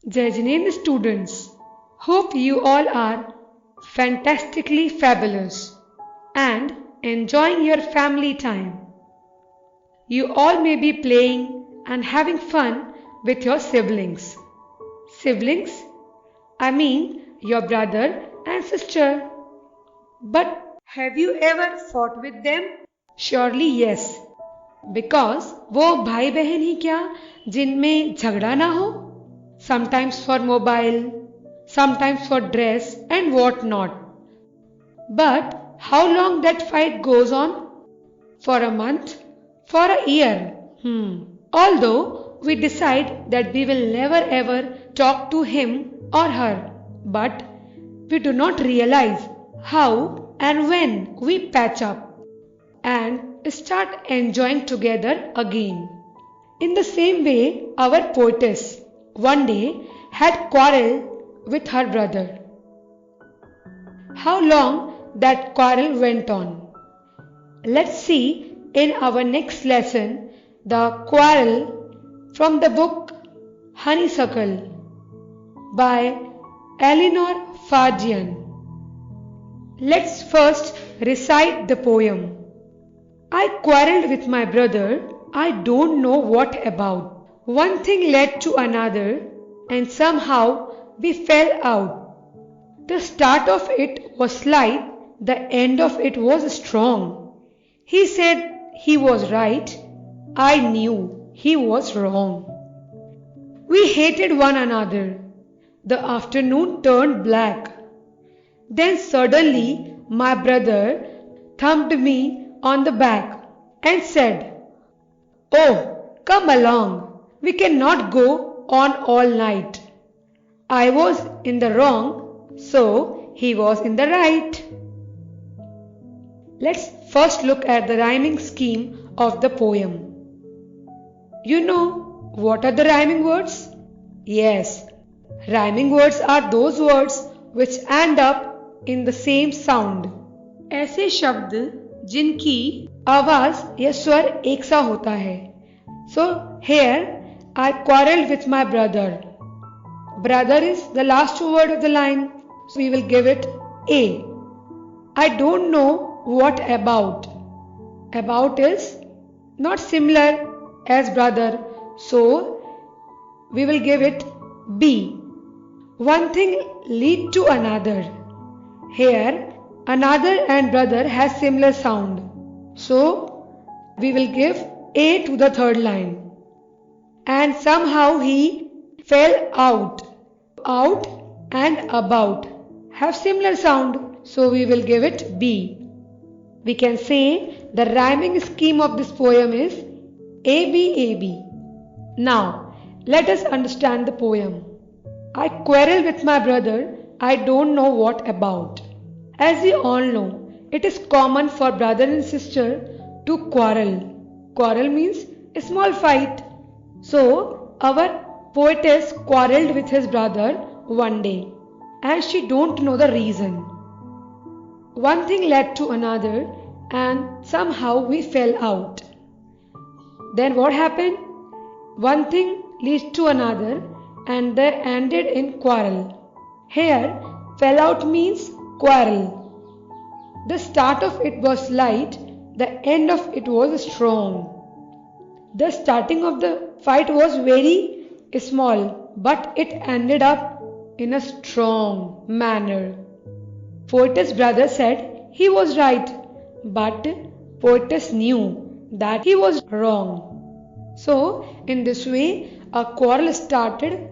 Jajnin students, hope you all are fantastically fabulous and enjoying your family time. You all may be playing and having fun with your siblings. Siblings? I mean your brother and sister. But have you ever fought with them? Surely yes. Because वो भाई बहन ही क्या जिनमें झगड़ा ना हो? Sometimes for mobile, sometimes for dress and what not. But how long that fight goes on? For a month? For a year? Although we decide that we will never ever talk to him or her, but we do not realize how and when we patch up and start enjoying together again. In the same way, our poetess one day had quarrel with her brother. How long that quarrel went on? Let's see in our next lesson the quarrel from the book Honeysuckle by Eleanor Fardian. Let's first recite the poem. I quarrelled with my brother, I don't know what about. One thing led to another, and somehow we fell out. The start of it was slight, the end of it was strong. He said he was right, I knew he was wrong. We hated one another. The afternoon turned black. Then suddenly my brother thumped me on the back and said, "Oh, come along. We cannot go on all night." I was in the wrong, so he was in the right. Let's first look at the rhyming scheme of the poem. You know what are the rhyming words? Yes, rhyming words are those words which end up in the same sound. ऐसे शब्द जिनकी आवाज या स्वर एक सा होता है. So here I quarreled with my brother. Brother is the last word of the line, so we will give it A. I don't know what about. About is not similar as brother, so we will give it B. One thing lead to another. Here another and brother has similar sound, so we will give A to the third line. And somehow he fell out. Out and about have similar sound, so we will give it B. We can say the rhyming scheme of this poem is ABAB. Now, let us understand the poem. I quarrel with my brother, I don't know what about. As we all know, it is common for brother and sister to quarrel. Quarrel means a small fight. So, our poetess quarrelled with his brother one day and she don't know the reason. One thing led to another and somehow we fell out. Then what happened? One thing leads to another and they ended in quarrel. Here, fell out means quarrel. The start of it was light, the end of it was strong. The starting of the fight was very small, but it ended up in a strong manner. Poetess' brother said he was right, but poetess knew that he was wrong. So, in this way, a quarrel started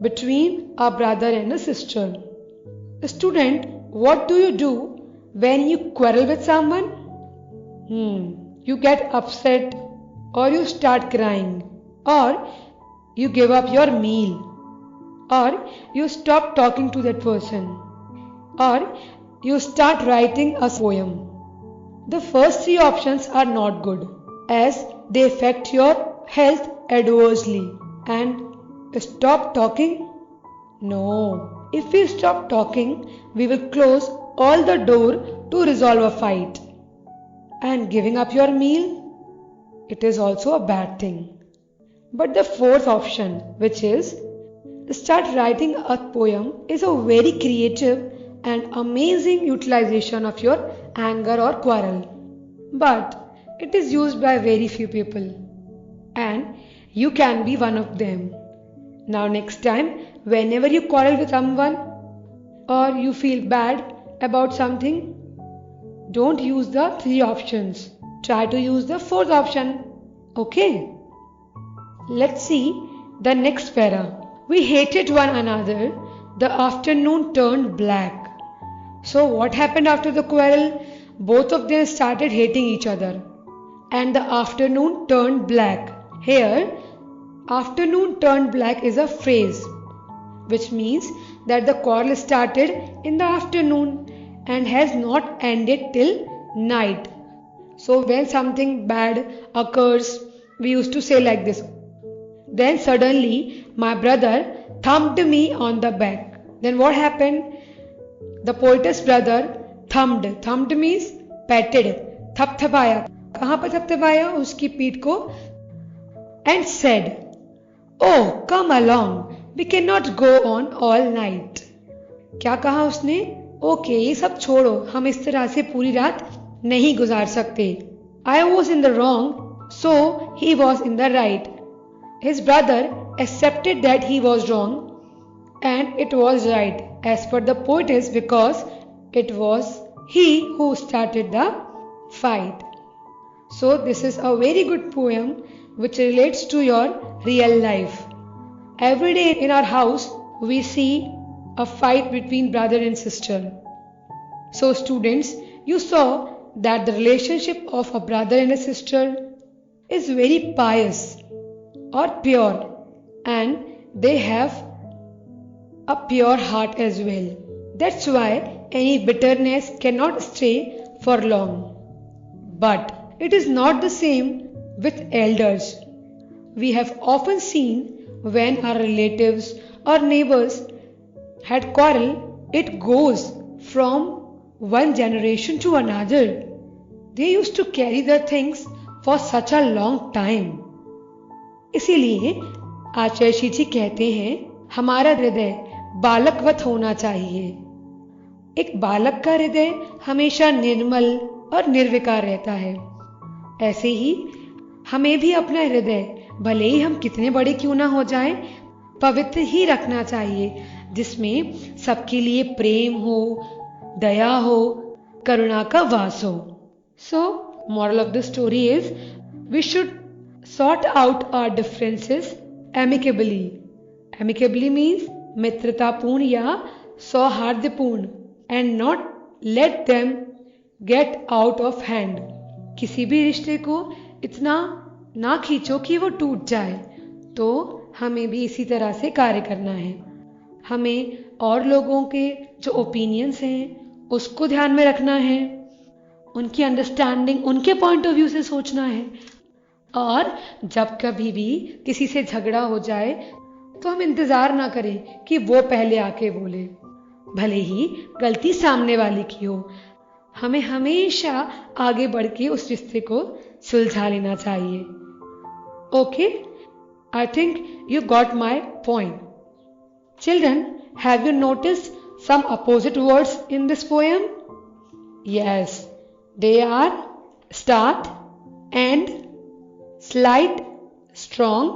between a brother and a sister. Student, what do you do when you quarrel with someone? You get upset, or you start crying, or you give up your meal, or you stop talking to that person, or you start writing a poem. The first three options are not good as they affect your health adversely. And stop talking? No. If we stop talking, we will close all the door to resolve a fight. And giving up your meal? It is also a bad thing. But the fourth option, which is start writing a poem is a very creative and amazing utilization of your anger or quarrel. But it is used by very few people, and you can be one of them. Now, next time, whenever you quarrel with someone or you feel bad about something, don't use the three options. Try to use the fourth option. Okay? Let's see the next para. We hated one another. The afternoon turned black. So, what happened after the quarrel? Both of them started hating each other. And the afternoon turned black. Here, afternoon turned black is a phrase which means that the quarrel started in the afternoon and has not ended till night. So, when something bad occurs, we used to say like this. Then suddenly my brother thumped me on the back. Then what happened? The poetess brother thumped. Thumped means patted. थपथपाया. कहाँ पर थपथपाया? उसकी पीठ को. And said, "Oh, come along. We cannot go on all night." क्या कहा उसने? Okay, ये सब छोड़ो, हम इस तरह से पूरी रात नहीं गुजार सकते. I was in the wrong, so he was in the right. His brother accepted that he was wrong and it was right as per the poetess because it was he who started the fight. So this is a very good poem which relates to your real life. Every day in our house we see a fight between brother and sister. So students, you saw that the relationship of a brother and a sister is very pious or pure, and they have a pure heart as well. That's why any bitterness cannot stay for long. But it is not the same with elders. We have often seen when our relatives or neighbors had quarrel, it goes from one generation to another. They used to carry the things for such a long time. इसीलिए आचार्य जी कहते हैं हमारा हृदय बालकवत होना चाहिए. एक बालक का हृदय हमेशा निर्मल और निर्विकार रहता है. ऐसे ही हमें भी अपना हृदय भले ही हम कितने बड़े क्यों ना हो जाएं, पवित्र ही रखना चाहिए, जिसमें सबके लिए प्रेम हो, दया हो, करुणा का वास हो. So, moral of the story is we should sort out our differences amicably. Amicably means मित्रतापूर्ण या सौहार्दपूर्ण and not let them get out of hand. किसी भी रिश्ते को इतना ना खींचो कि वो टूट जाए. तो हमें भी इसी तरह से कार्य करना है. हमें और लोगों के जो ओपिनियंस हैं उसको ध्यान में रखना है, उनकी अंडरस्टैंडिंग, उनके पॉइंट ऑफ व्यू से सोचना है. और जब कभी भी किसी से झगड़ा हो जाए तो हम इंतज़ार ना करें कि वो पहले आके बोले, भले ही गलती सामने वाले की हो. हमें हमेशा आगे बढ़ के उस रिश्ते को सुलझा लेना चाहिए. Okay, I think you got my point. Children, have you noticed some opposite words in this poem? Yes, they are start, end, slight, strong,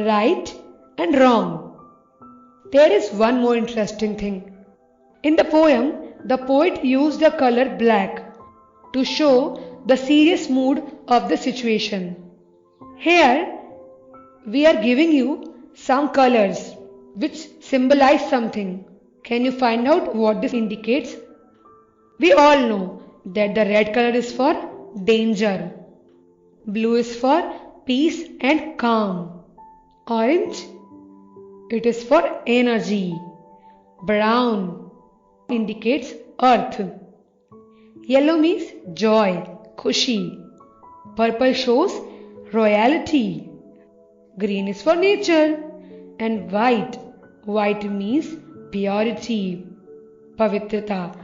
right and wrong. There is one more interesting thing. In the poem, the poet used the color black to show the serious mood of the situation. Here, we are giving you some colors which symbolize something. Can you find out what this indicates? We all know that the red color is for danger, blue is for peace and calm, orange, it is for energy, brown indicates earth, yellow means joy, khushi, purple shows royalty, green is for nature, and white means purity, pavitrata.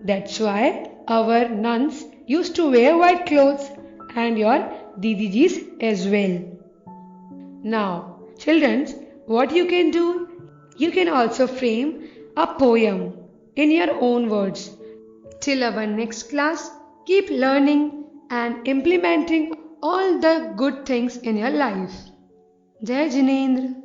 That's why our nuns used to wear white clothes and your didijis as well. Now, children, what you can do? You can also frame a poem in your own words. Till our next class, keep learning and implementing all the good things in your life. Jai Jinendra.